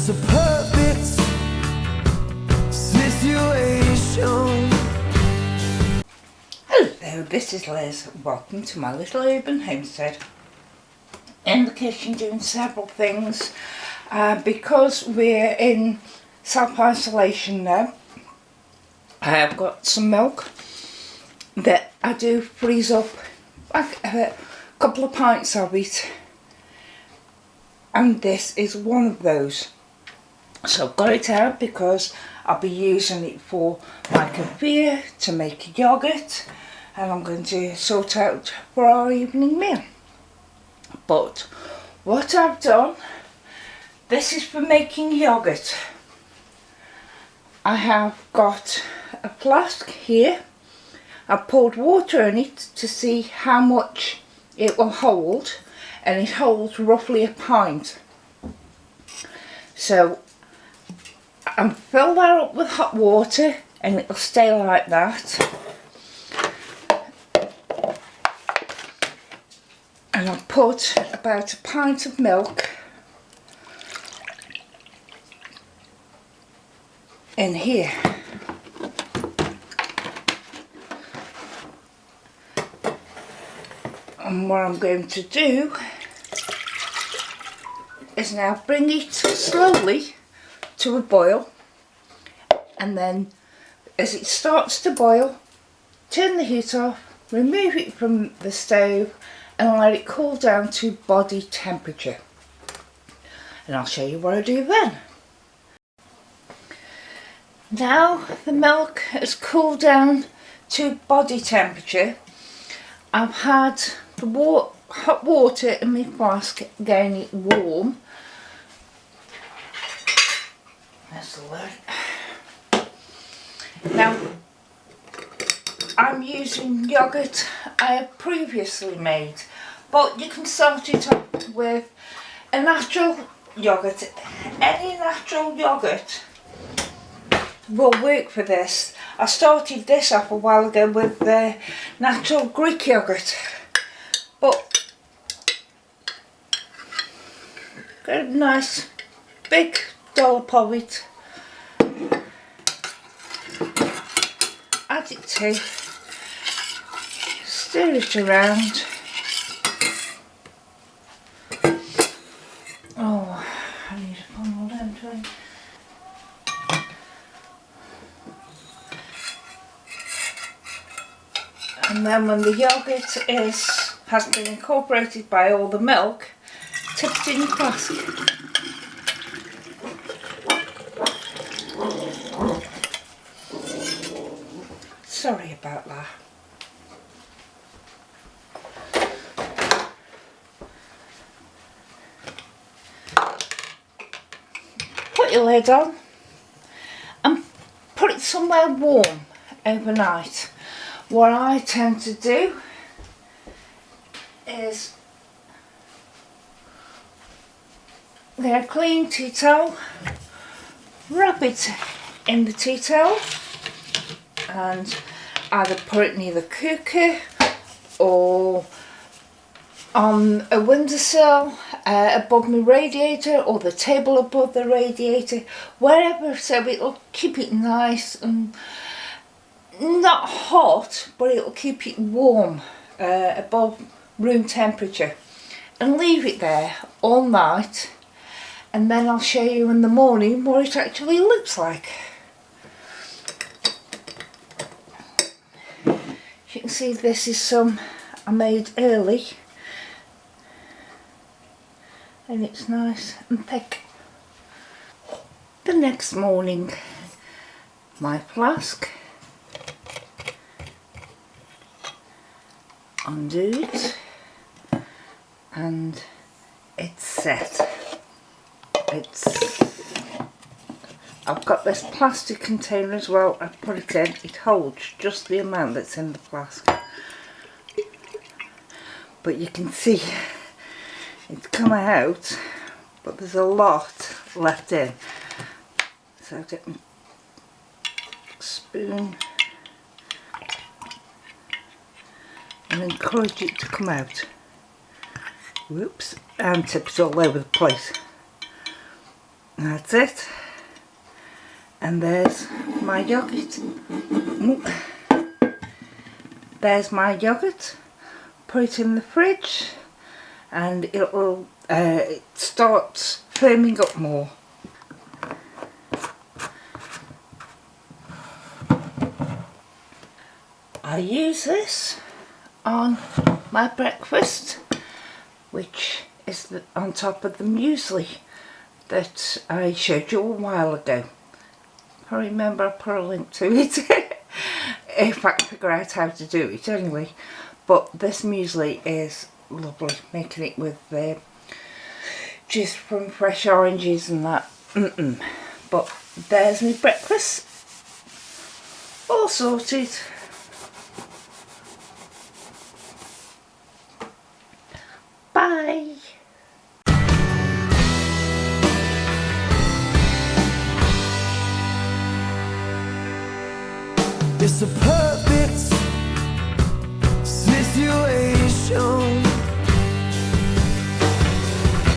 just a perfect situation. Hello, this is Liz. Welcome to my little urban homestead. In the kitchen doing several things because we're in self-isolation now. I have got some milk that I do freeze up, like a couple of pints of it, and this is one of those. So I've got it out because I'll be using it for my kefir to make a yoghurt, and I'm going to sort out for our evening meal. But what I've done, this is for making yoghurt. I have got a flask here. I've poured water in it to see how much it will hold, and it holds roughly a pint. So I'll fill that up with hot water and it'll stay like that. And I'll put about a pint of milk in here. And what I'm going to do is now bring it slowly to a boil, and then as it starts to boil, turn the heat off, remove it from the stove and let it cool down to body temperature. And I'll show you what I do then. Now the milk has cooled down to body temperature, I've had the hot water in my flask getting it warm. That's the word. Now I'm using yoghurt I have previously made, but you can start it off with a natural yoghurt. Any natural yoghurt will work for this. I started this off a while ago with the natural Greek yoghurt, but got a nice big dollop of it. Add it to, stir it around. Oh, I need a funnel, don't I? And then when the yoghurt has been incorporated by all the milk, tip it in your flask. Sorry about that. Put your lid on and put it somewhere warm overnight. What I tend to do is get a clean tea towel, wrap it in the tea towel and either put it near the cooker or on a windowsill above my radiator, or the table above the radiator, wherever, so it'll keep it nice and not hot, but it'll keep it warm above room temperature, and leave it there all night, and then I'll show you in the morning what it actually looks like. You can see this is some I made early, and it's nice and thick. The next morning, my flask, undo it, and it's set. I've got this plastic container as well. I put it in. It holds just the amount that's in the flask, but you can see it's come out, but there's a lot left in. So I'll get my spoon and encourage it to come out. Whoops, and tip it all over the place. That's it. And there's my yogurt. There's my yogurt. Put it in the fridge and it will start firming up more. I use this on my breakfast, which is on top of the muesli that I showed you a while ago. I remember I put a link to it if I can figure out how to do it anyway. But this muesli is lovely, making it with juice from fresh oranges and that. But there's my breakfast, all sorted. Bye. It's a